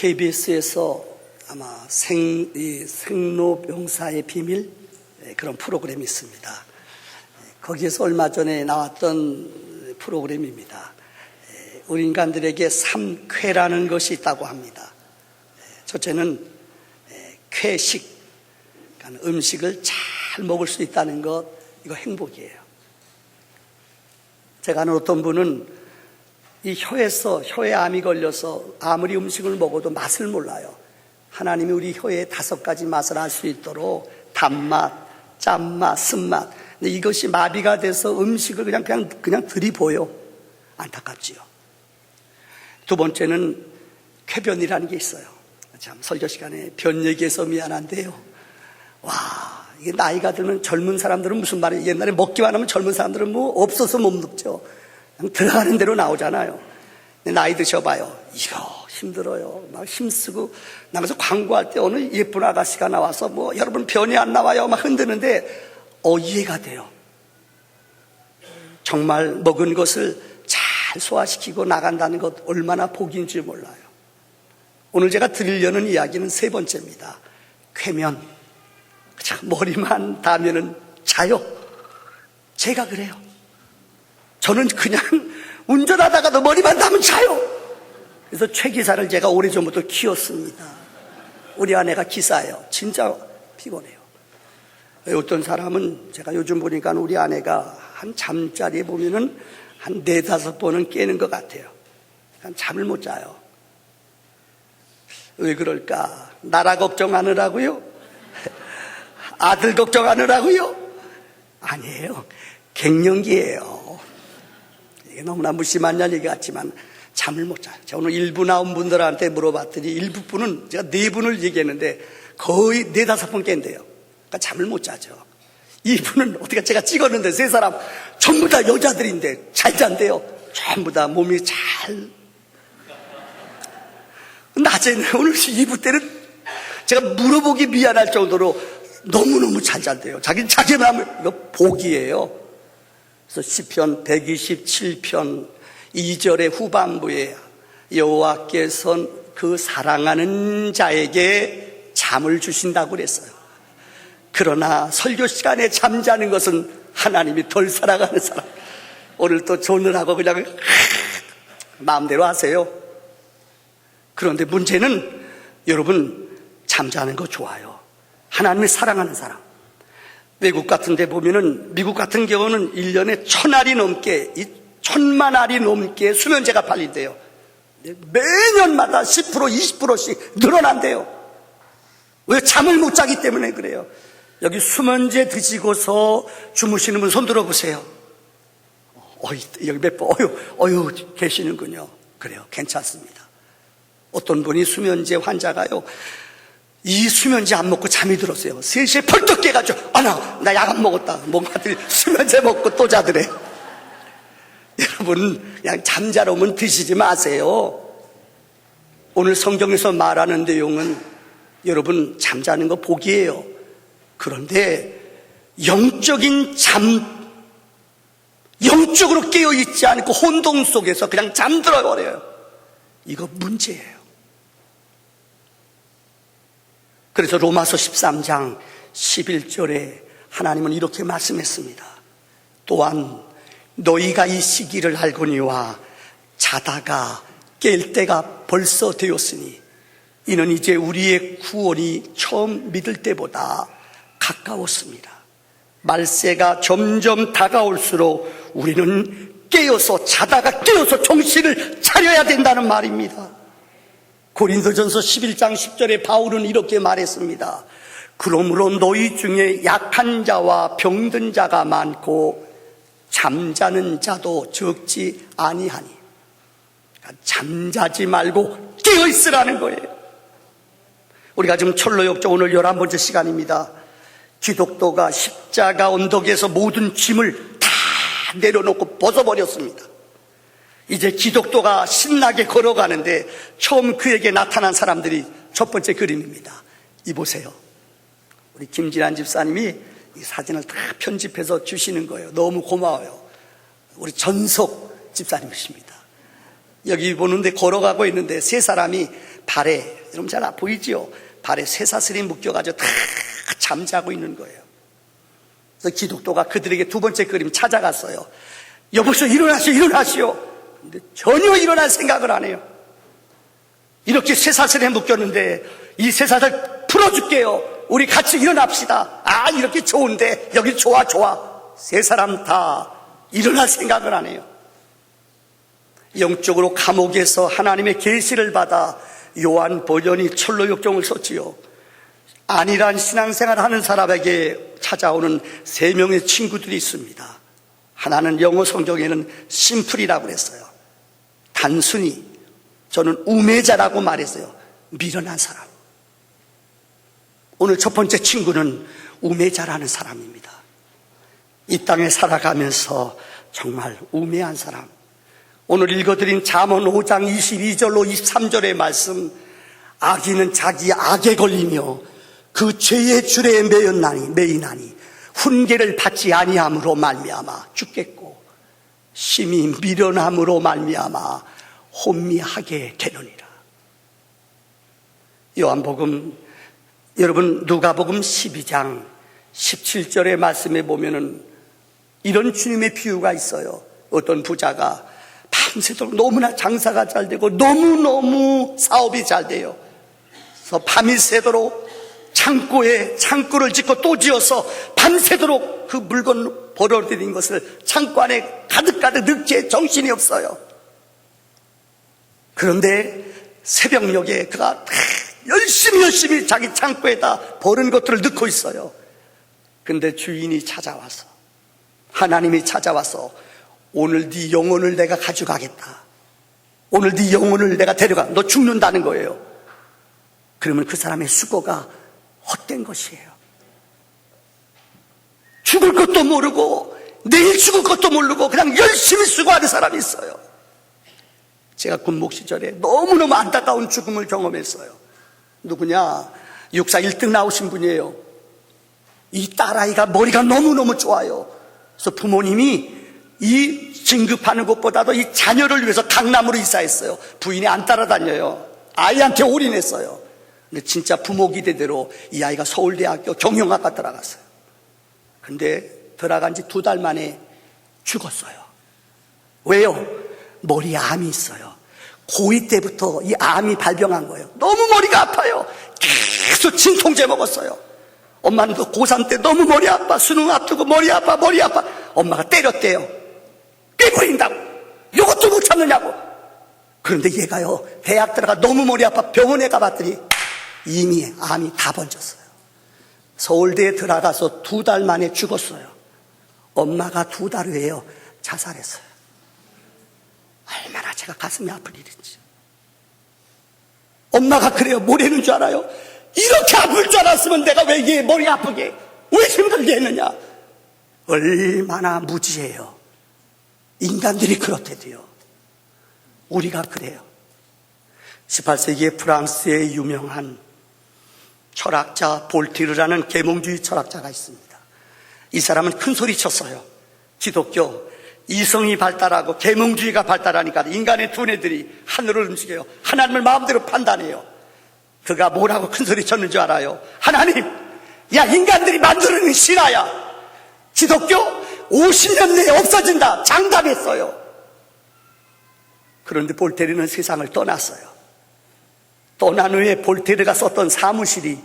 KBS에서 아마 생로병사의 비밀 그런 프로그램이 있습니다. 거기에서 얼마 전에 나왔던 프로그램입니다. 우리 인간들에게 삼쾌라는 것이 있다고 합니다. 첫째는 쾌식, 그러니까 음식을 잘 먹을 수 있다는 것, 이거 행복이에요. 제가 아는 어떤 분은 이 혀에 암이 걸려서 아무리 음식을 먹어도 맛을 몰라요. 하나님이 우리 혀에 5가지 맛을 알 수 있도록 단맛, 짠맛, 쓴맛. 근데 이것이 마비가 돼서 음식을 그냥 들이보여. 안타깝지요. 두 번째는 쾌변이라는 게 있어요. 참 설교 시간에 변 얘기해서 미안한데요. 와, 이게 나이가 들면 젊은 사람들은 무슨 말이에요? 옛날에 먹기만 하면 젊은 사람들은 뭐 없어서 못 먹죠. 그냥 들어가는 대로 나오잖아요. 근데 나이 드셔봐요. 이거 힘들어요. 막 힘쓰고 나가서 광고할 때 어느 예쁜 아가씨가 나와서 뭐 여러분 변이 안 나와요 막 흔드는데 이해가 돼요. 정말 먹은 것을 잘 소화시키고 나간다는 것 얼마나 복인 줄 몰라요. 오늘 제가 드리려는 이야기는 3번째입니다. 쾌면. 머리만 닿으면 자요. 제가 그래요. 저는 그냥 운전하다가도 머리만 닿으면 자요. 그래서 최 기사를 제가 오래전부터 키웠습니다. 우리 아내가 기사예요. 진짜 피곤해요. 어떤 사람은 제가 요즘 보니까 우리 아내가 한 잠자리에 보면은 한 4-5번은 깨는 것 같아요. 잠을 못 자요. 왜 그럴까? 나라 걱정하느라고요? 아들 걱정하느라고요? 아니에요. 갱년기예요. 이게 너무나 무심한 얘기 같지만 잠을 못 자요. 제가 오늘 일부 나온 분들한테 물어봤더니 일부 분은 제가 4분을 얘기했는데 거의 4-5번 깬대요. 그러니까 잠을 못 자죠. 이분은 어떻게 제가 찍었는데 3사람 전부 다 여자들인데 잘 잔대요. 전부 다 몸이 잘. 낮에는 오늘 2부 때는 제가 물어보기 미안할 정도로 너무너무 잘 잔대요. 자기 마음을, 이거 복이에요. 그래서 시편 127편 2절의 후반부에 여호와께서 그 사랑하는 자에게 잠을 주신다고 그랬어요. 그러나 설교 시간에 잠자는 것은 하나님이 덜 사랑하는 사람. 오늘 또 조느라고 그냥 마음대로 하세요. 그런데 문제는 여러분 잠자는 거 좋아요. 하나님을 사랑하는 사람. 외국 같은 데 보면은 미국 같은 경우는 1년에 1000알이 넘게 1000만 알이 넘게 수면제가 팔린대요. 매년마다 10% 20%씩 늘어난대요. 왜? 잠을 못 자기 때문에 그래요. 여기 수면제 드시고서 주무시는 분 손 들어보세요. 여기 몇 분, 계시는군요. 그래요. 괜찮습니다. 어떤 분이 수면제 환자가요, 이 수면제 안 먹고 잠이 들었어요. 3시에 펄떡 깨가지고, 나 약 안 먹었다. 뭔가들 수면제 먹고 또 자더래. 여러분, 그냥 잠자러 오면 드시지 마세요. 오늘 성경에서 말하는 내용은 여러분 잠자는 거 복이에요. 그런데 영적인 영적으로 깨어있지 않고 혼동 속에서 그냥 잠들어 버려요. 이거 문제예요. 그래서 로마서 13장 11절에 하나님은 이렇게 말씀했습니다. 또한 너희가 이 시기를 알거니와 자다가 깰 때가 벌써 되었으니 이는 이제 우리의 구원이 처음 믿을 때보다 가까웠습니다. 말세가 점점 다가올수록 우리는 자다가 깨어서 정신을 차려야 된다는 말입니다. 고린도전서 11장 10절에 바울은 이렇게 말했습니다. 그러므로 너희 중에 약한 자와 병든 자가 많고 잠자는 자도 적지 아니하니. 잠자지 말고 깨어있으라는 거예요. 우리가 지금 철로역정 오늘 11번째 시간입니다. 기독도가 십자가 언덕에서 모든 짐을 다 내려놓고 벗어버렸습니다. 이제 기독도가 신나게 걸어가는데 처음 그에게 나타난 사람들이 첫 번째 그림입니다. 이 보세요. 우리 김진환 집사님이 이 사진을 다 편집해서 주시는 거예요. 너무 고마워요. 우리 전속 집사님이십니다. 여기 보는데 걸어가고 있는데 3사람이 발에, 여러분 잘 보이지요? 발에 쇠사슬이 묶여가지고 다 잠자고 있는 거예요. 그래서 기독도가 그들에게 두 번째 그림 찾아갔어요. 여보시오, 일어나시오. 근데 전혀 일어날 생각을 안 해요. 이렇게 쇠사슬에 묶였는데 이 쇠사슬 풀어줄게요. 우리 같이 일어납시다. 아, 이렇게 좋은데 여기 좋아. 세 사람 다 일어날 생각을 안 해요. 영적으로 감옥에서 하나님의 계시를 받아 요한 보련이 철로 역정을 썼지요. 안일한 신앙생활 하는 사람에게 찾아오는 3명의 친구들이 있습니다. 하나는 영어 성경에는 심플이라고 그랬어요. 단순히, 저는 우매자라고 말했어요. 미련한 사람. 오늘 첫 번째 친구는 우매자라는 사람입니다. 이 땅에 살아가면서 정말 우매한 사람. 오늘 읽어드린 잠언 5장 22절로 23절의 말씀, 악인은 자기 악에 걸리며 그 죄의 줄에 매이나니 훈계를 받지 아니함으로 말미암아 죽겠고 심히 미련함으로 말미암아 혼미하게 되느니라. 요한복음, 여러분 누가복음 12장 17절의 말씀에 보면은 이런 주님의 비유가 있어요. 어떤 부자가 밤새도록 너무나 장사가 잘 되고 너무너무 사업이 잘 돼요. 그래서 밤이 새도록 창고를 짓고 또 지어서 밤새도록 그 물건 벌어들인 것을 창고 안에 가득가득 넣기에 정신이 없어요. 그런데 새벽녘에 그가 열심히 자기 창고에다 버린 것들을 넣고 있어요. 근데 주인이 찾아와서, 하나님이 찾아와서 오늘 네 영혼을 내가 가져가겠다. 오늘 네 영혼을 내가 데려가. 너 죽는다는 거예요. 그러면 그 사람의 수고가 헛된 것이에요. 죽을 것도 모르고 내일 죽을 것도 모르고 그냥 열심히 수고하는 사람이 있어요. 제가 군목 시절에 너무너무 안타까운 죽음을 경험했어요. 누구냐? 육사 1등 나오신 분이에요. 이 딸아이가 머리가 너무너무 좋아요. 그래서 부모님이 이 진급하는 것보다도 이 자녀를 위해서 강남으로 이사했어요. 부인이 안 따라다녀요. 아이한테 올인했어요. 근데 진짜 부모 기대대로 이 아이가 서울대학교 경영학과 들어갔어요. 근데 들어간 지 2달 만에 죽었어요. 왜요? 머리에 암이 있어요. 고2 때부터 이 암이 발병한 거예요. 너무 머리가 아파요. 계속 진통제 먹었어요. 엄마는 그 고3 때 너무 머리 아파, 수능 앞두고 머리 아파. 엄마가 때렸대요. 깨버린다고. 이것도 못 참느냐고. 그런데 얘가요, 대학 들어가 너무 머리 아파 병원에 가봤더니 이미 암이 다 번졌어요. 서울대에 들어가서 2달 만에 죽었어요. 엄마가 2달 후에요 자살했어요. 얼마나 제가 가슴이 아픈 일인지. 엄마가 그래요. 뭐라는 줄 알아요? 이렇게 아플 줄 알았으면 내가 왜 이게 머리 아프게, 왜 힘들게 했느냐. 얼마나 무지해요. 인간들이 그렇대도요. 우리가 그래요. 18세기에 프랑스의 유명한 철학자 볼테르라는 계몽주의 철학자가 있습니다. 이 사람은 큰 소리 쳤어요. 기독교 이성이 발달하고 계몽주의가 발달하니까 인간의 두뇌들이 하늘을 움직여요. 하나님을 마음대로 판단해요. 그가 뭐라고 큰 소리 쳤는 줄 알아요? 하나님, 야, 인간들이 만들어낸 신화야. 기독교 50년 내에 없어진다. 장담했어요. 그런데 볼테르는 세상을 떠났어요. 떠난 후에 볼테르가 썼던 사무실이,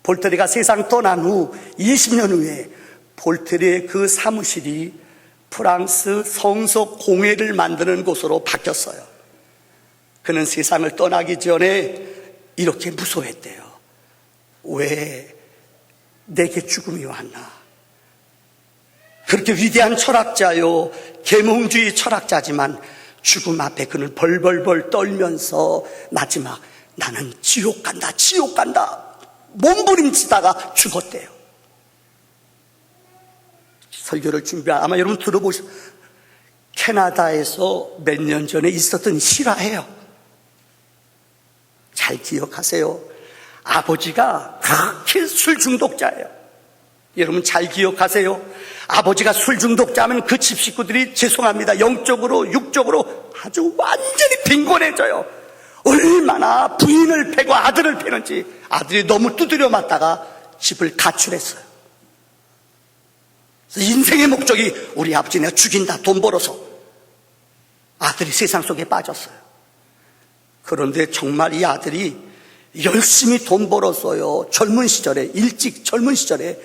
볼테르가 세상 떠난 후 20년 후에 볼테르의 그 사무실이 프랑스 성서 공회를 만드는 곳으로 바뀌었어요. 그는 세상을 떠나기 전에 이렇게 무서워했대요. 왜 내게 죽음이 왔나? 그렇게 위대한 철학자요, 계몽주의 철학자지만 죽음 앞에 그는 벌벌벌 떨면서 마지막 나는 지옥 간다 몸부림치다가 죽었대요. 설교를 아마 여러분 들어보셨, 캐나다에서 몇 년 전에 있었던 실화예요. 잘 기억하세요. 아버지가 그렇게 술 중독자예요. 여러분 잘 기억하세요. 아버지가 술 중독자면 그 집 식구들이 죄송합니다, 영적으로 육적으로 아주 완전히 빈곤해져요. 얼마나 부인을 패고 아들을 패는지. 아들이 너무 두드려 맞다가 집을 가출했어요. 그래서 인생의 목적이 우리 아버지 내가 죽인다, 돈 벌어서. 아들이 세상 속에 빠졌어요. 그런데 정말 이 아들이 열심히 돈 벌었어요. 젊은 시절에, 일찍 젊은 시절에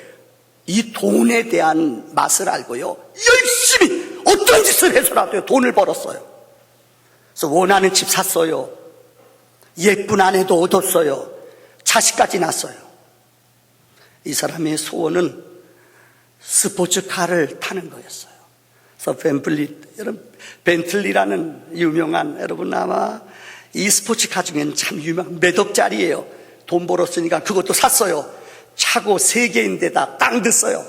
이 돈에 대한 맛을 알고요, 열심히 어떤 짓을 해서라도 돈을 벌었어요. 그래서 원하는 집 샀어요. 예쁜 아내도 얻었어요. 자식까지 낳았어요. 이 사람의 소원은 스포츠카를 타는 거였어요. 그래서 벤틀리라는 유명한, 여러분 아마 이 스포츠카 중에는 참 유명한 몇 억짜리예요. 돈 벌었으니까 그것도 샀어요. 차고 3개인데다 땅 듣어요.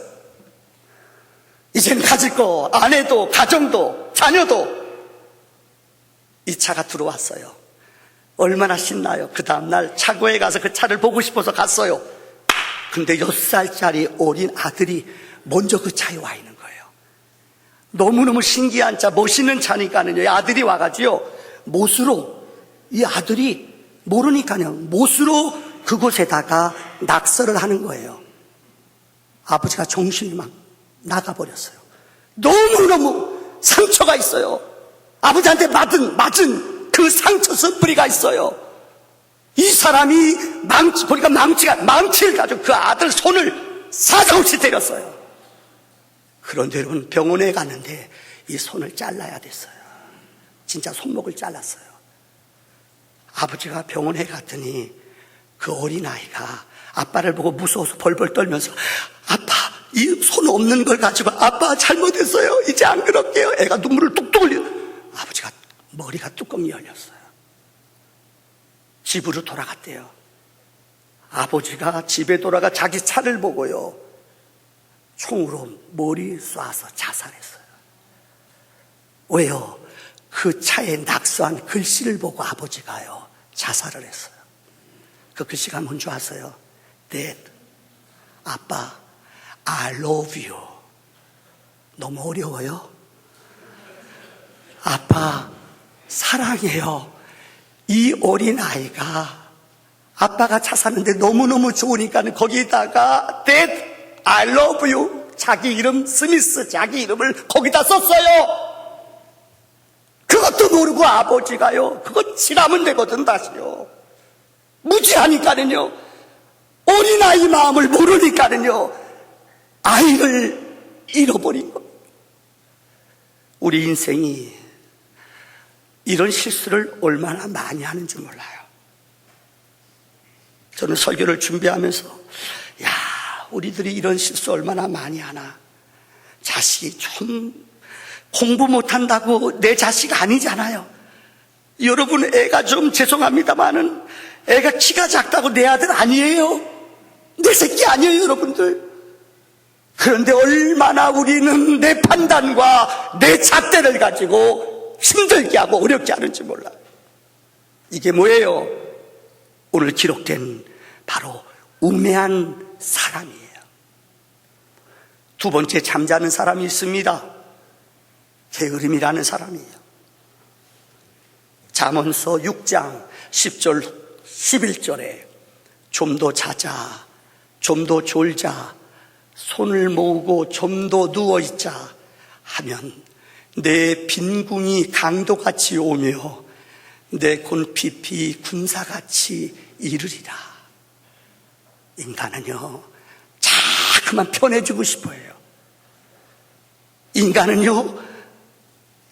이젠 가질 거, 아내도, 가정도, 자녀도. 이 차가 들어왔어요. 얼마나 신나요. 그 다음날 차고에 가서 그 차를 보고 싶어서 갔어요. 근데 6살짜리 어린 아들이 먼저 그 차에 와 있는 거예요. 너무너무 신기한 차, 멋있는 차니까는요, 아들이 와가지고 못으로, 이 아들이 모르니까요, 못으로 그곳에다가 낙서를 하는 거예요. 아버지가 정신이 막 나가버렸어요. 너무너무 상처가 있어요. 아버지한테 맞은 그 상처 쓴뿌리가 있어요. 이 사람이 망치를 가지고 그 아들 손을 사정없이 때렸어요. 그런데 여러분, 병원에 갔는데 이 손을 잘라야 됐어요. 진짜 손목을 잘랐어요. 아버지가 병원에 갔더니 그 어린아이가 아빠를 보고 무서워서 벌벌 떨면서, 아빠, 이 손 없는 걸 가지고 아빠 잘못했어요. 이제 안 그럴게요. 애가 눈물을 뚝뚝 흘려. 아버지가 머리가 뚜껑이 열렸어요. 집으로 돌아갔대요. 아버지가 집에 돌아가 자기 차를 보고요, 총으로 머리 쏴서 자살했어요. 왜요? 그 차에 낙서한 글씨를 보고 아버지가요, 자살을 했어요. 그 글씨가 뭔지 아세요? Dad, 아빠, I love you. 너무 어려워요? 아빠, 사랑해요. 이 어린아이가 아빠가 자살했는데 너무너무 좋으니까 거기다가 Dad, I love you. 자기 이름, 스미스, 자기 이름을 거기다 썼어요. 그것도 모르고 아버지가요, 그거 칠하면 되거든, 다시요. 무지하니까는요, 어린아이 마음을 모르니까는요, 아이를 잃어버린 겁니다. 우리 인생이 이런 실수를 얼마나 많이 하는지 몰라요. 저는 설교를 준비하면서, 야, 우리들이 이런 실수 얼마나 많이 하나. 자식이 좀 공부 못한다고 내 자식 아니잖아요. 여러분, 애가 좀 죄송합니다만은 애가 키가 작다고 내 아들 아니에요. 내 새끼 아니에요, 여러분들. 그런데 얼마나 우리는 내 판단과 내 잣대를 가지고 힘들게 하고 어렵게 하는지 몰라요. 이게 뭐예요? 오늘 기록된 바로 우매한 사람이에요. 두 번째, 잠자는 사람이 있습니다. 게으름이라는 사람이에요. 잠언서 6장 10절 11절에 좀 더 자자, 좀 더 졸자, 손을 모으고 좀 더 누워있자 하면 내 빈궁이 강도같이 오며 내 곤핍이 군사같이 이르리라. 인간은요, 자꾸만 편해지고 싶어해요. 인간은요,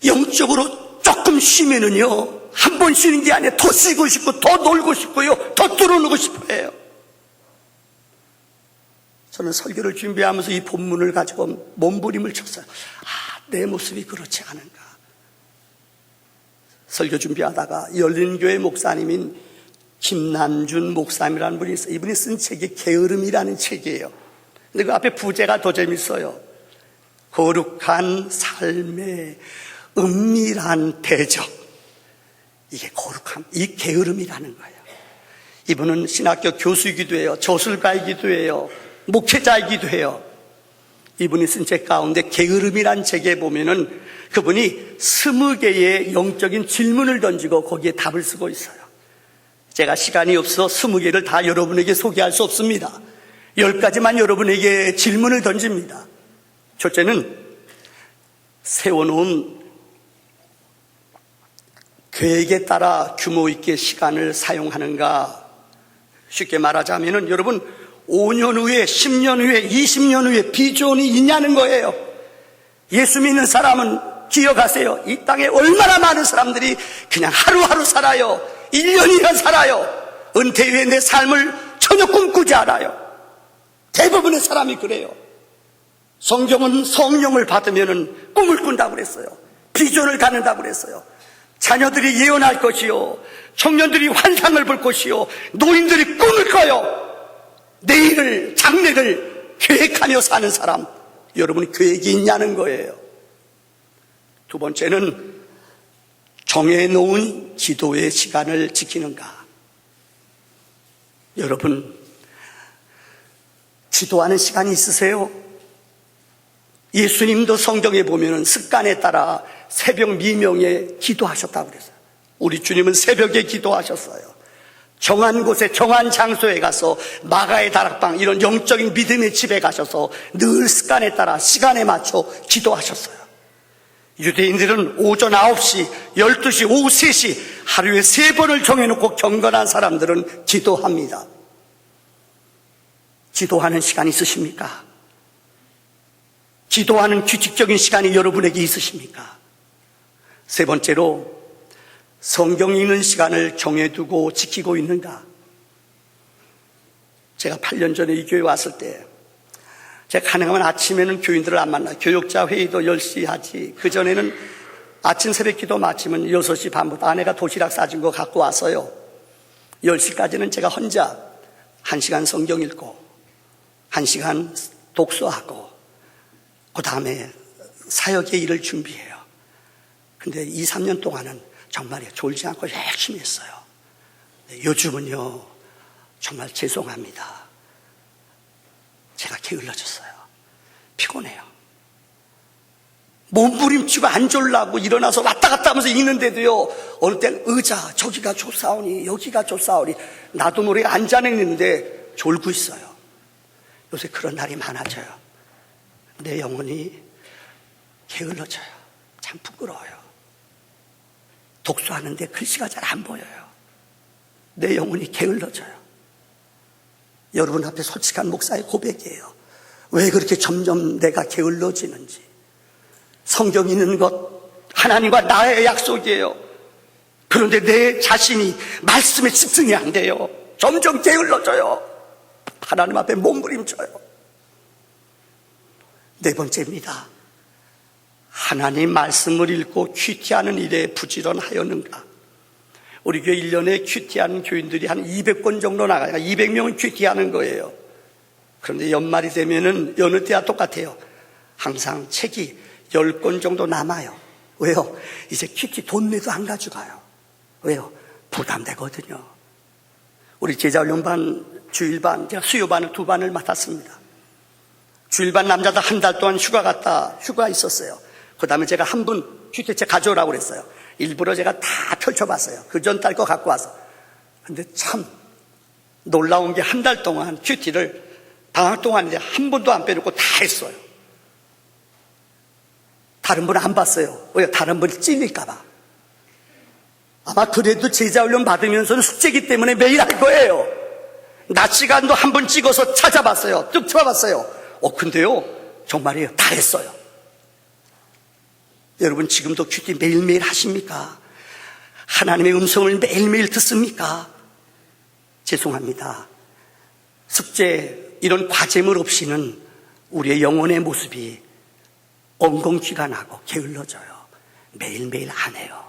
영적으로 조금 쉬면은요, 한 번 쉬는 게 아니라 더 쉬고 싶고 더 놀고 싶고요, 더 뚫어놓고 싶어해요. 저는 설교를 준비하면서 이 본문을 가지고 몸부림을 쳤어요. 내 모습이 그렇지 않은가. 설교 준비하다가 열린교회 목사님인 김남준 목사님이라는 분이 있어요. 이분이 쓴 책이 게으름이라는 책이에요. 근데 그 앞에 부제가 더 재밌어요. 거룩한 삶의 은밀한 대적. 이게 거룩함, 이 게으름이라는 거예요. 이분은 신학교 교수이기도 해요. 저술가이기도 해요. 목회자이기도 해요. 이분이 쓴 책 가운데 게으름이란 책에 보면은 그분이 20개의 영적인 질문을 던지고 거기에 답을 쓰고 있어요. 제가 시간이 없어 20개를 다 여러분에게 소개할 수 없습니다. 10가지만 여러분에게 질문을 던집니다. 첫째는 세워놓은 계획에 따라 규모 있게 시간을 사용하는가? 쉽게 말하자면은 여러분 5년 후에, 10년 후에, 20년 후에 비전이 있냐는 거예요. 예수 믿는 사람은 기억하세요. 이 땅에 얼마나 많은 사람들이 그냥 하루하루 살아요. 1년이나 살아요. 은퇴 후에 내 삶을 전혀 꿈꾸지 않아요. 대부분의 사람이 그래요. 성경은 성령을 받으면 꿈을 꾼다고 그랬어요. 비전을 갖는다고 그랬어요. 자녀들이 예언할 것이요, 청년들이 환상을 볼 것이요, 노인들이 꿈을 꿔요. 내일을, 장래를 계획하며 사는 사람, 여러분 계획이 있냐는 거예요. 두 번째는 정해놓은 기도의 시간을 지키는가? 여러분 기도하는 시간이 있으세요? 예수님도 성경에 보면 습관에 따라 새벽 미명에 기도하셨다고 그랬어요. 우리 주님은 새벽에 기도하셨어요. 정한 곳에, 정한 장소에 가서 마가의 다락방, 이런 영적인 믿음의 집에 가셔서 늘 습관에 따라 시간에 맞춰 기도하셨어요. 유대인들은 오전 9시, 12시, 오후 3시 하루에 3번을 정해놓고 경건한 사람들은 기도합니다. 기도하는 시간 있으십니까? 기도하는 규칙적인 시간이 여러분에게 있으십니까? 세 번째로 성경 읽는 시간을 정해두고 지키고 있는가? 제가 8년 전에 이 교회 왔을 때 제가 가능하면 아침에는 교인들을 안 만나요. 교육자 회의도 10시 하지. 그전에는 아침 새벽 기도 마치면 6시 반부터 아내가 도시락 싸준 거 갖고 와서요, 10시까지는 제가 혼자 1시간 성경 읽고 1시간 독서하고 그 다음에 사역의 일을 준비해요. 근데 2, 3년 동안은 정말 졸지 않고 열심히 했어요. 요즘은요 정말 죄송합니다. 제가 게을러졌어요. 피곤해요. 몸부림치고 안 졸라고 일어나서 왔다 갔다 하면서 읽는데도요, 어느 땐 의자 저기가 좁사오니 여기가 좁사오니 나도 모르게 앉아있는데 졸고 있어요. 요새 그런 날이 많아져요. 내 영혼이 게을러져요. 참 부끄러워요. 독서하는데 글씨가 잘 안 보여요. 내 영혼이 게을러져요. 여러분 앞에 솔직한 목사의 고백이에요. 왜 그렇게 점점 내가 게을러지는지. 성경 있는 것 하나님과 나의 약속이에요. 그런데 내 자신이 말씀에 집중이 안 돼요. 점점 게을러져요. 하나님 앞에 몸부림쳐요. 네 번째입니다. 하나님 말씀을 읽고 큐티하는 일에 부지런하였는가? 우리 교회 1년에 큐티하는 교인들이 한 200권 정도 나가요. 200명은 큐티하는 거예요. 그런데 연말이 되면은 여느 때와 똑같아요. 항상 책이 10권 정도 남아요. 왜요? 이제 큐티 돈 내도 안 가져가요. 왜요? 부담되거든요. 우리 제자훈련반, 주일반, 제가 수요반을 2반을 맡았습니다. 주일반 남자들 한 달 동안 휴가 있었어요. 그 다음에 제가 한 분 큐티책 가져오라고 그랬어요. 일부러 제가 다 펼쳐봤어요. 그 전 달 거 갖고 와서. 근데 참 놀라운 게 한 달 동안 큐티를 방학 동안인데 한 번도 안 빼놓고 다 했어요. 다른 분은 안 봤어요. 왜? 다른 분이 찔릴까봐. 아마 그래도 제자훈련 받으면서는 숙제기 때문에 매일 할 거예요. 낮 시간도 한 번 찍어서 찾아봤어요. 쭉 쳐봤어요. 근데요, 정말이에요. 다 했어요. 여러분 지금도 큐티 매일매일 하십니까? 하나님의 음성을 매일매일 듣습니까? 죄송합니다. 숙제, 이런 과제물 없이는 우리의 영혼의 모습이 엉겅퀴가 게을러져요. 매일매일 안 해요.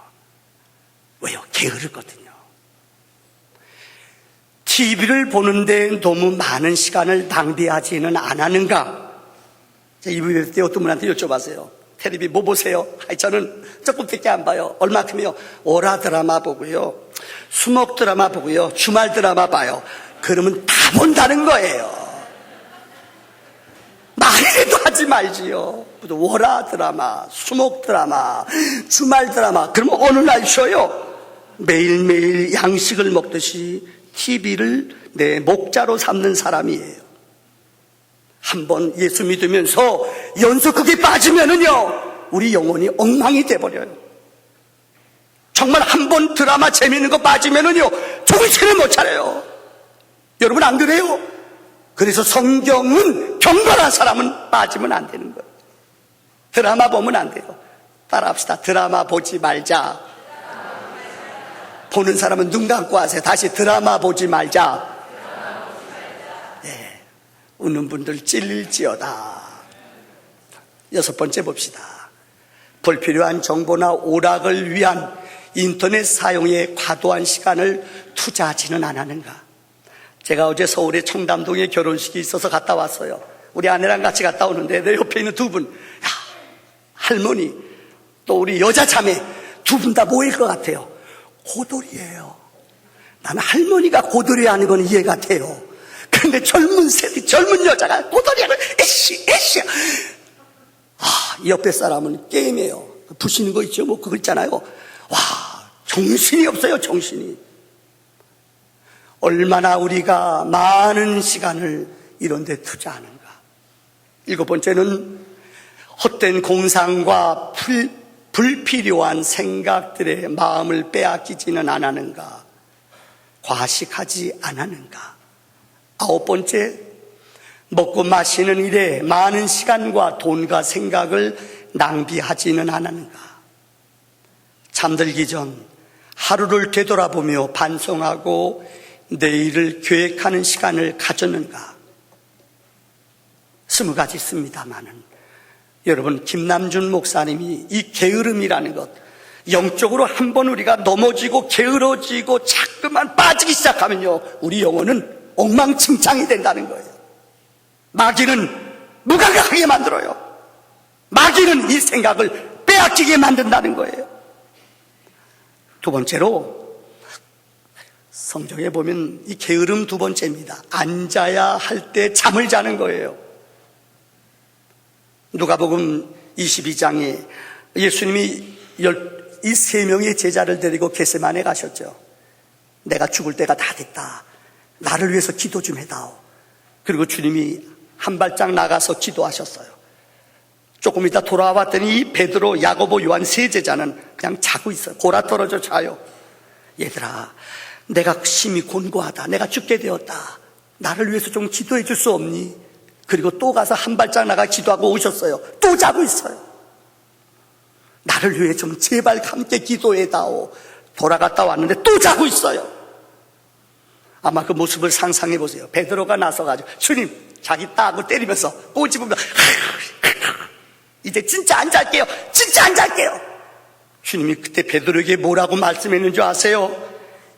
왜요? 게으르거든요. TV를 보는데 너무 많은 시간을 낭비하지는 않았는가? 이 부분 때 어떤 분한테 여쭤봤어요. 텔레비 뭐 보세요? 저는 조금밖에 안 봐요. 얼마큼이요? 오라 드라마 보고요, 수목 드라마 보고요, 주말 드라마 봐요. 그러면 다 본다는 거예요. 말이라도 하지 말지요. 월화 드라마, 수목 드라마, 주말 드라마, 그러면 어느 날 쉬어요? 매일매일 양식을 먹듯이 TV를 내 목자로 삼는 사람이에요. 한번 예수 믿으면서 연속극에 빠지면은요, 우리 영혼이 엉망이 돼버려요. 정말 한번 드라마 재밌는 거 빠지면은요, 정신을 못 차려요. 여러분 안 그래요? 그래서 성경은 경건한 사람은 빠지면 안 되는 거예요. 드라마 보면 안 돼요. 따라합시다. 드라마 보지 말자. 보는 사람은 눈 감고 하세요. 다시 드라마 보지 말자. 네, 웃는 분들 찔릴지어다. 6번째 봅시다. 불필요한 정보나 오락을 위한 인터넷 사용에 과도한 시간을 투자하지는 않았는가. 제가 어제 서울의 청담동에 결혼식이 있어서 갔다 왔어요. 우리 아내랑 같이 갔다 오는데 내 옆에 있는 두 분, 야, 할머니 또 우리 여자 자매 두 분 다 뭐일 것 같아요? 고돌이에요. 나는 할머니가 고돌이 하는 건 이해가 돼요. 그런데 젊은 세대, 젊은 여자가 고돌이하고 에쉬 옆에 사람은 게임해요. 부시는 거 있죠? 뭐 그거 있잖아요. 와, 정신이 없어요. 정신이. 얼마나 우리가 많은 시간을 이런 데 투자하는가. 7번째는 헛된 공상과 불필요한 생각들의 마음을 빼앗기지는 않았는가. 과식하지 않았는가. 9번째, 먹고 마시는 일에 많은 시간과 돈과 생각을 낭비하지는 않았는가. 잠들기 전 하루를 되돌아보며 반성하고 내일을 계획하는 시간을 가졌는가. 20가지 있습니다마는 여러분, 김남준 목사님이 이 게으름이라는 것, 영적으로 한번 우리가 넘어지고 게으러지고 자꾸만 빠지기 시작하면요, 우리 영혼은 엉망진창이 된다는 거예요. 마귀는 무감각하게 만들어요. 마귀는 이 생각을 빼앗기게 만든다는 거예요. 2번째로 성경에 보면 이 게으름 2번째입니다. 앉아야 할 때 잠을 자는 거예요. 누가복음 22장에 예수님이 이 3명의 제자를 데리고 겟세마네 가셨죠. 내가 죽을 때가 다 됐다. 나를 위해서 기도 좀 해다오. 그리고 주님이 한 발짝 나가서 기도하셨어요. 조금 이따 돌아왔더니 이 베드로, 야고보, 요한 3제자는 그냥 자고 있어요. 골아 떨어져 자요. 얘들아, 내가 심히 곤고하다. 내가 죽게 되었다. 나를 위해서 좀 기도해 줄 수 없니? 그리고 또 가서 한 발짝 나가 기도하고 오셨어요. 또 자고 있어요. 나를 위해 좀 제발 함께 기도해 다오. 돌아갔다 왔는데 또 자고 있어요. 아마 그 모습을 상상해 보세요. 베드로가 나서가지고 주님, 자기 따고 때리면서 꼬집으면서 이제 진짜 안 잘게요. 진짜 안 잘게요. 주님이 그때 베드로에게 뭐라고 말씀했는 줄 아세요?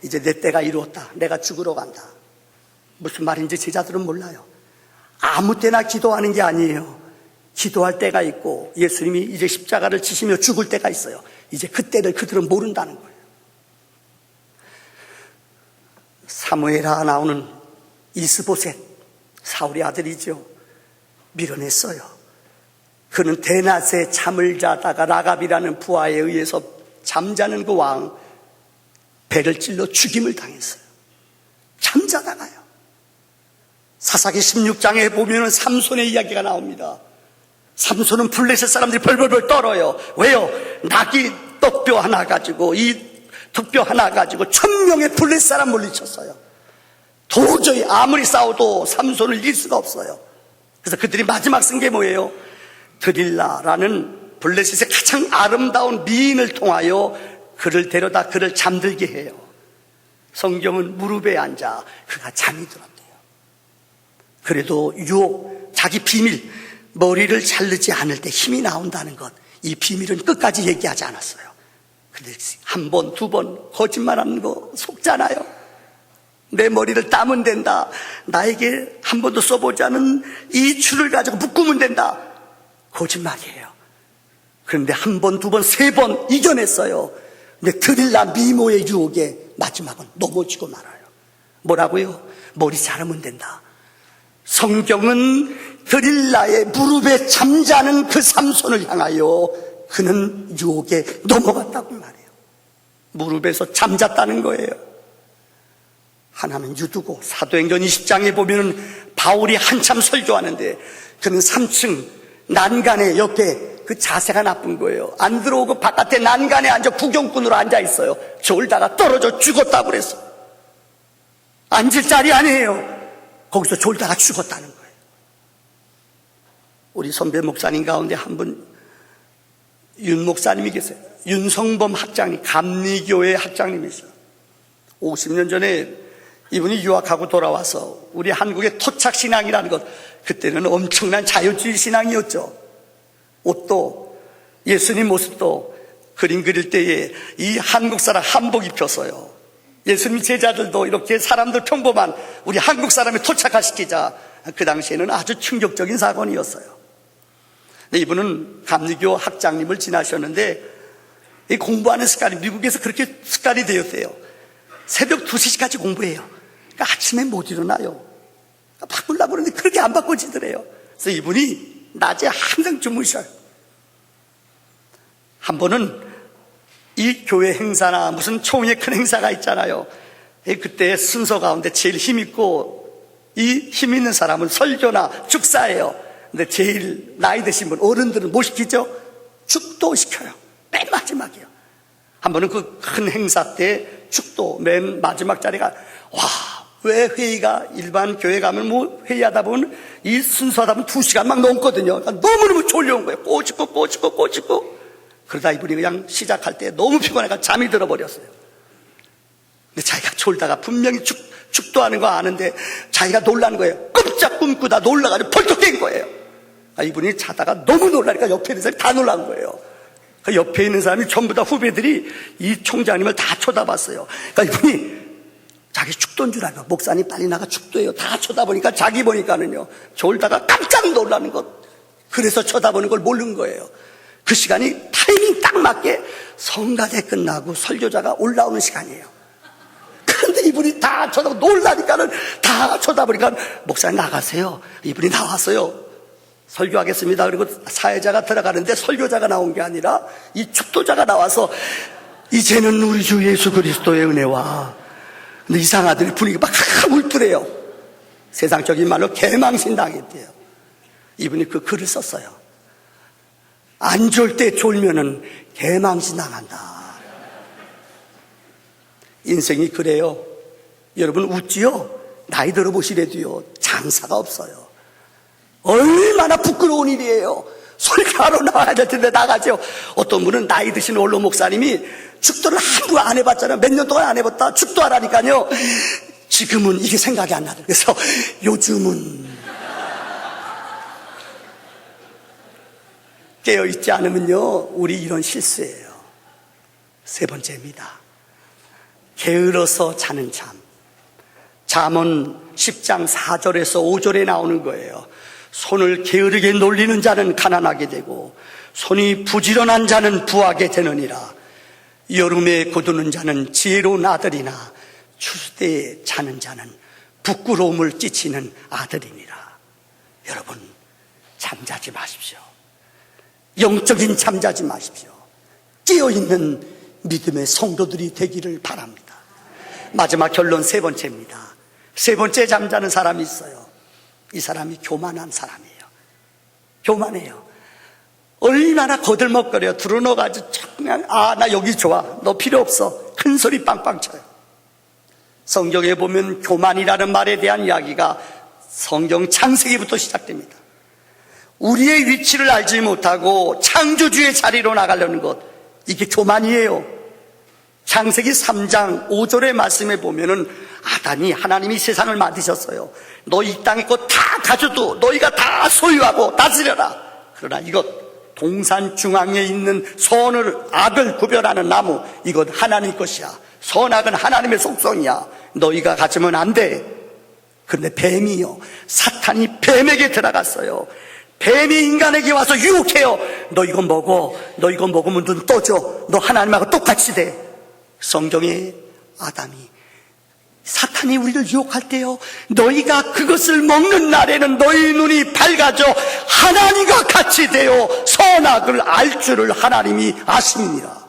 이제 내 때가 이루었다. 내가 죽으러 간다. 무슨 말인지 제자들은 몰라요. 아무 때나 기도하는 게 아니에요. 기도할 때가 있고 예수님이 이제 십자가를 지시며 죽을 때가 있어요. 이제 그때를 그들은 모른다는 거예요. 사무엘하 나오는 이스보셋, 사울의 아들이죠. 밀어냈어요. 그는 대낮에 잠을 자다가 라갑이라는 부하에 의해서 잠자는 그 왕 배를 찔러 죽임을 당했어요. 잠자다가요. 사사기 16장에 보면 삼손의 이야기가 나옵니다. 삼손은 블레셋 사람들이 벌벌벌 떨어요. 왜요? 낙이 떡뼈 하나 가지고, 이 득뼈 하나 가지고 1000명의 블레셋 사람 물리쳤어요. 도저히 아무리 싸워도 삼손을 이길 수가 없어요. 그래서 그들이 마지막 쓴 게 뭐예요? 드릴라라는 블레셋의 가장 아름다운 미인을 통하여 그를 데려다 그를 잠들게 해요. 성경은 무릎에 앉아 그가 잠이 들었대요. 그래도 유혹, 자기 비밀, 머리를 자르지 않을 때 힘이 나온다는 것, 이 비밀은 끝까지 얘기하지 않았어요. 근데 한 번, 두 번 거짓말하는 거 속잖아요. 내 머리를 따면 된다. 나에게 한 번도 써보지 않은 이 줄을 가지고 묶으면 된다. 거짓말이에요. 그런데 한 번, 두 번, 세 번 이겨냈어요. 근데 드릴라 미모의 유혹에 마지막은 넘어지고 말아요. 뭐라고요? 머리 자르면 된다. 성경은 드릴라의 무릎에 잠자는 그 삼손을 향하여 그는 유혹에 넘어갔다고 말해요. 무릎에서 잠잤다는 거예요. 하나는 유두고, 사도행전 20장에 보면은 바울이 한참 설교하는데 그는 3층 난간에 옆에 그 자세가 나쁜 거예요. 안 들어오고 바깥에 난간에 앉아 구경꾼으로 앉아 있어요. 졸다가 떨어져 죽었다고 그랬어. 앉을 자리 아니에요. 거기서 졸다가 죽었다는 거예요. 우리 선배 목사님 가운데 한 분 윤 목사님이 계세요. 윤성범 학장님, 감리교회 학장님이세요. 50년 전에 이분이 유학하고 돌아와서 우리 한국의 토착신앙이라는 것, 그때는 엄청난 자유주의 신앙이었죠. 옷도 예수님 모습도 그림 그릴 때에 이 한국 사람 한복 입혀서요, 예수님 제자들도 이렇게 사람들 평범한 우리 한국 사람을 토착화시키자. 그 당시에는 아주 충격적인 사건이었어요. 근데 이분은 감리교 학장님을 지나셨는데 이 공부하는 습관이 미국에서 그렇게 습관이 되었대요. 새벽 2~3시까지 공부해요. 그러니까 아침에 못 일어나요. 바꾸려고 그러는데 그렇게 안 바꿔지더래요. 그래서 이분이 낮에 항상 주무셔요. 한 번은 이 교회 행사나 무슨 총회 큰 행사가 있잖아요. 그때 순서 가운데 제일 힘있고 이 힘있는 사람은 설교나 축사예요. 근데 제일 나이 드신 분, 어른들은 뭐 시키죠? 축도 시켜요. 맨 마지막이요. 한 번은 그 큰 행사 때 축도 맨 마지막 자리가, 와, 왜 회의가 일반 교회 가면 뭐 회의하다 보면 이 순서하다 보면 2시간 막 넘거든요. 그러니까 너무너무 졸려온 거예요. 꼬집고 그러다 이분이 그냥 시작할 때 너무 피곤해가 잠이 들어버렸어요. 근데 자기가 졸다가 분명히 축도하는 거 아는데 자기가 놀라는 거예요. 끔짝 꿈꾸다 놀라가지고 벌떡 깬 거예요. 이분이 자다가 너무 놀라니까 옆에 있는 사람이 다 놀란 거예요. 그 옆에 있는 사람이 전부 다 후배들이 이 총장님을 다 쳐다봤어요. 그러니까 이분이 자기 축도인 줄 알고, 목사님 빨리 나가 축도해요. 다 쳐다보니까 자기 보니까는요, 졸다가 깜짝 놀라는 것, 그래서 쳐다보는 걸 모르는 거예요. 그 시간이 타이밍 딱 맞게 성가대 끝나고 설교자가 올라오는 시간이에요. 그런데 이분이 다 쳐다보고 놀라니까는 다 쳐다보니까, 목사님 나가세요. 이분이 나왔어요. 설교하겠습니다. 그리고 사회자가 들어가는데 설교자가 나온 게 아니라 이 축도자가 나와서, 이제는 우리 주 예수 그리스도의 은혜와, 근데 이상하더니 분위기가 막 울더래요. 세상적인 말로 개망신당했대요. 이분이 그 글을 썼어요. 안 졸 때 졸면은 개망신당한다. 인생이 그래요. 여러분 웃지요? 나이 들어보시래도요, 장사가 없어요. 얼마나 부끄러운 일이에요. 설교하러 나와야 될 텐데 나가죠. 어떤 분은 나이 드신 원로 목사님이 축도를 한 번 안 해봤잖아요. 몇 년 동안 안 해봤다. 축도하라니까요. 지금은 이게 생각이 안 나요. 그래서 요즘은 깨어있지 않으면요, 우리 이런 실수예요. 세 번째입니다. 게을러서 자는 잠. 잠언 10장 4절에서 5절에 나오는 거예요. 손을 게으르게 놀리는 자는 가난하게 되고 손이 부지런한 자는 부하게 되느니라. 여름에 거두는 자는 지혜로운 아들이나 추수때에 자는 자는 부끄러움을 끼치는 아들이니라. 여러분, 잠자지 마십시오. 영적인 잠자지 마십시오. 깨어있는 믿음의 성도들이 되기를 바랍니다. 마지막 결론 세 번째입니다. 세 번째 잠자는 사람이 있어요. 이 사람이 교만한 사람이에요. 교만해요. 얼마나 거들먹거려. 들어넣어가지고 그냥, 나 여기 좋아. 너 필요 없어. 큰 소리 빵빵 쳐요. 성경에 보면 교만이라는 말에 대한 이야기가 성경 창세기부터 시작됩니다. 우리의 위치를 알지 못하고 창조주의 자리로 나가려는 것, 이게 교만이에요. 창세기 3장 5절의 말씀에 보면은 아담이, 하나님이 세상을 만드셨어요. 너 이 땅의 것 다 가져도 너희가 다 소유하고 다스려라. 그러나 이것, 동산 중앙에 있는 선을 악을 구별하는 나무, 이것 하나님 것이야. 선악은 하나님의 속성이야. 너희가 가지면 안 돼. 그런데 뱀이요, 사탄이 뱀에게 들어갔어요. 뱀이 인간에게 와서 유혹해요. 너 이거 먹어. 너 이거 먹으면 눈 떠져. 너 하나님하고 똑같이 돼. 성경에 아담이, 사탄이 우리를 유혹할 때요, 너희가 그것을 먹는 날에는 너희 눈이 밝아져 하나님과 같이 되어 선악을 알 줄을 하나님이 아심이니라.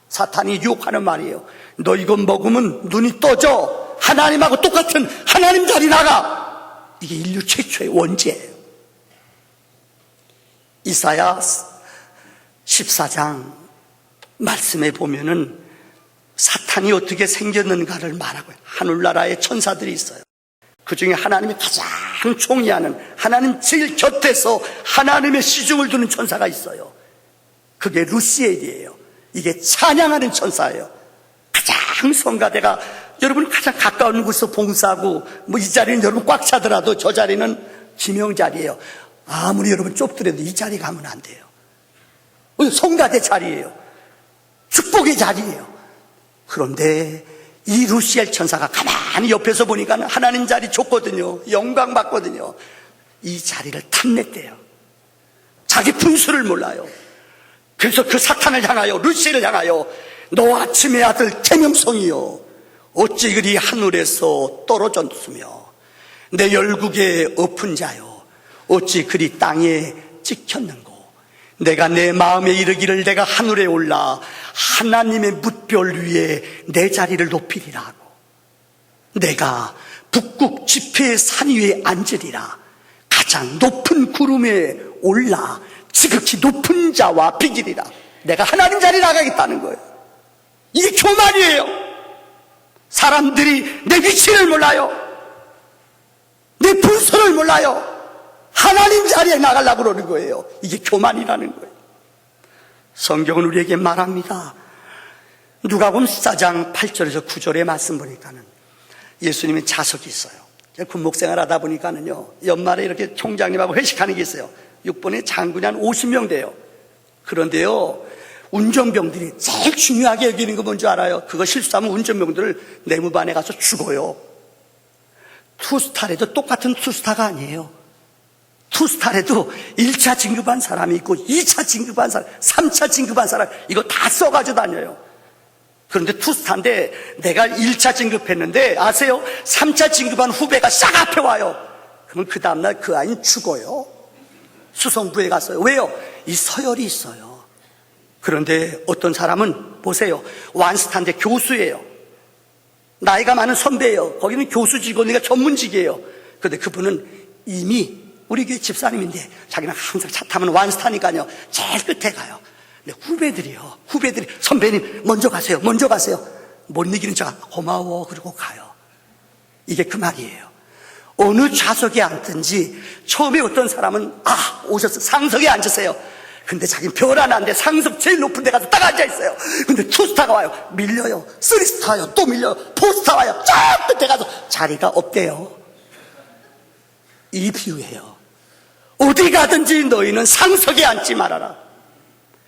사탄이 유혹하는 말이에요. 너 이거 먹으면 눈이 떠져. 하나님하고 똑같은 하나님 자리 나가. 이게 인류 최초의 원죄예요. 이사야 14장 말씀에 보면은 사탄이 어떻게 생겼는가를 말하고 하늘나라에 천사들이 있어요. 그 중에 하나님이 가장 총애하는, 하나님 제일 곁에서 하나님의 시중을 두는 천사가 있어요. 그게 루시엘이에요. 이게 찬양하는 천사예요. 가장 성가대가 여러분 가장 가까운 곳에서 봉사하고, 뭐 이 자리는 여러분 꽉 차더라도 저 자리는 지명 자리예요. 아무리 여러분 좁더라도 이 자리 가면 안 돼요. 성가대 자리예요. 축복의 자리예요. 그런데 이 루시엘 천사가 가만히 옆에서 보니까 하나님 자리 좋거든요. 영광 받거든요. 이 자리를 탐냈대요. 자기 분수를 몰라요. 그래서 그 사탄을 향하여, 루시엘을 향하여, 너 아침의 아들 계명성이여, 어찌 그리 하늘에서 떨어졌으며 내 열국에 엎은 자여, 어찌 그리 땅에 찍혔는고. 내가 내 마음에 이르기를 내가 하늘에 올라 하나님의 뭇별 위에 내 자리를 높이리라 하고, 내가 북극 지폐의 산 위에 앉으리라. 가장 높은 구름에 올라 지극히 높은 자와 비기리라. 내가 하나님 자리에 나가겠다는 거예요. 이게 교만이에요. 사람들이 내 위치를 몰라요. 내 분수를 몰라요. 하나님 자리에 나가려고 그러는 거예요. 이게 교만이라는 거예요. 성경은 우리에게 말합니다. 누가복음 14장 8절에서 9절의 말씀 보니까는 예수님의 자석이 있어요. 제가 군목생활 하다 보니까는요, 연말에 이렇게 총장님하고 회식하는 게 있어요. 6번에 장군이 한 50명 돼요. 그런데요, 운전병들이 제일 중요하게 여기는 거 뭔지 알아요? 그거 실수하면 운전병들을 내무반에 가서 죽어요. 투스타래도 똑같은 투스타가 아니에요. 투스타래도 1차 진급한 사람이 있고 2차 진급한 사람, 3차 진급한 사람, 이거 다 써가지고 다녀요. 그런데 투스타인데 내가 1차 진급했는데 아세요? 3차 진급한 후배가 싹 앞에 와요. 그러면 그 다음날 그 아이는 죽어요. 수송부에 갔어요. 왜요? 이 서열이 있어요. 그런데 어떤 사람은 보세요, 완스타인데 교수예요. 나이가 많은 선배예요. 거기는 교수 직원이니까 전문직이에요. 그런데 그분은 이미 우리 교회 집사님인데 자기는 항상 차 타면 완스타니까요, 제일 끝에 가요. 근데 후배들이 선배님 먼저 가세요, 먼저 가세요. 못 이기는 척 고마워 그러고 가요. 이게 그 말이에요. 어느 좌석에 앉든지 처음에 어떤 사람은 오셨어, 상석에 앉으세요. 근데 자기는 별 하나 안 돼. 상석 제일 높은 데 가서 딱 앉아있어요. 근데 투스타가 와요. 밀려요. 쓰리스타 와요. 또 밀려요. 포스타 와요. 쫙 끝에 가서 자리가 없대요. 이 비유예요. 어디 가든지 너희는 상석에 앉지 말아라.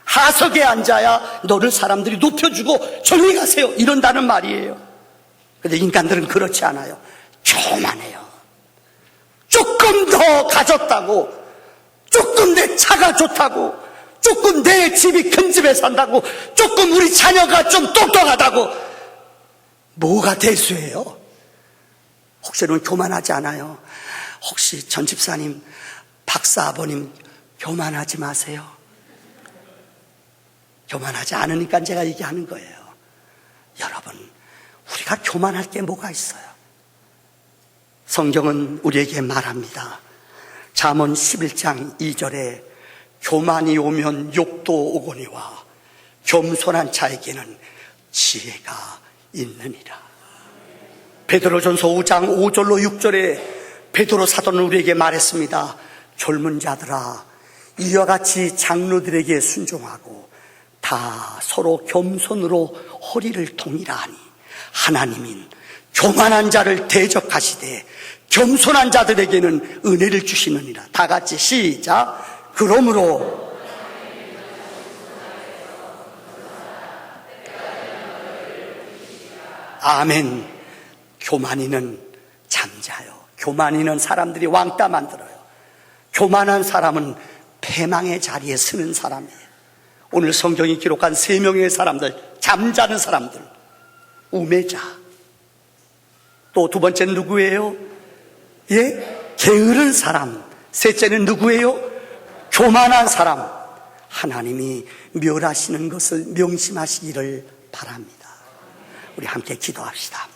하석에 앉아야 너를 사람들이 높여주고 조용히 가세요, 이런다는 말이에요. 근데 인간들은 그렇지 않아요. 교만해요. 조금 더 가졌다고, 조금 내 차가 좋다고, 조금 내 집이 큰 집에 산다고, 조금 우리 자녀가 좀 똑똑하다고, 뭐가 대수예요? 혹시 여러분 교만하지 않아요? 혹시 전 집사님, 박사 아버님 교만하지 마세요. 교만하지 않으니까 제가 얘기하는 거예요. 여러분, 우리가 교만할 게 뭐가 있어요? 성경은 우리에게 말합니다. 잠언 11장 2절에 교만이 오면 욕도 오거니와 겸손한 자에게는 지혜가 있느니라. 베드로전서 5장 5절로 6절에 베드로 사도는 우리에게 말했습니다. 젊은 자들아, 이와 같이 장로들에게 순종하고 다 서로 겸손으로 허리를 동이라 하니 하나님인 교만한 자를 대적하시되 겸손한 자들에게는 은혜를 주시느니라. 다 같이 시작. 그러므로 아멘. 교만이는 잠자요. 교만이는 사람들이 왕따 만들어요. 교만한 사람은 패망의 자리에 서는 사람이에요. 오늘 성경이 기록한 3명의 사람들, 잠자는 사람들, 우매자. 또 두 번째는 누구예요? 예? 게으른 사람. 셋째는 누구예요? 교만한 사람. 하나님이 멸하시는 것을 명심하시기를 바랍니다. 우리 함께 기도합시다.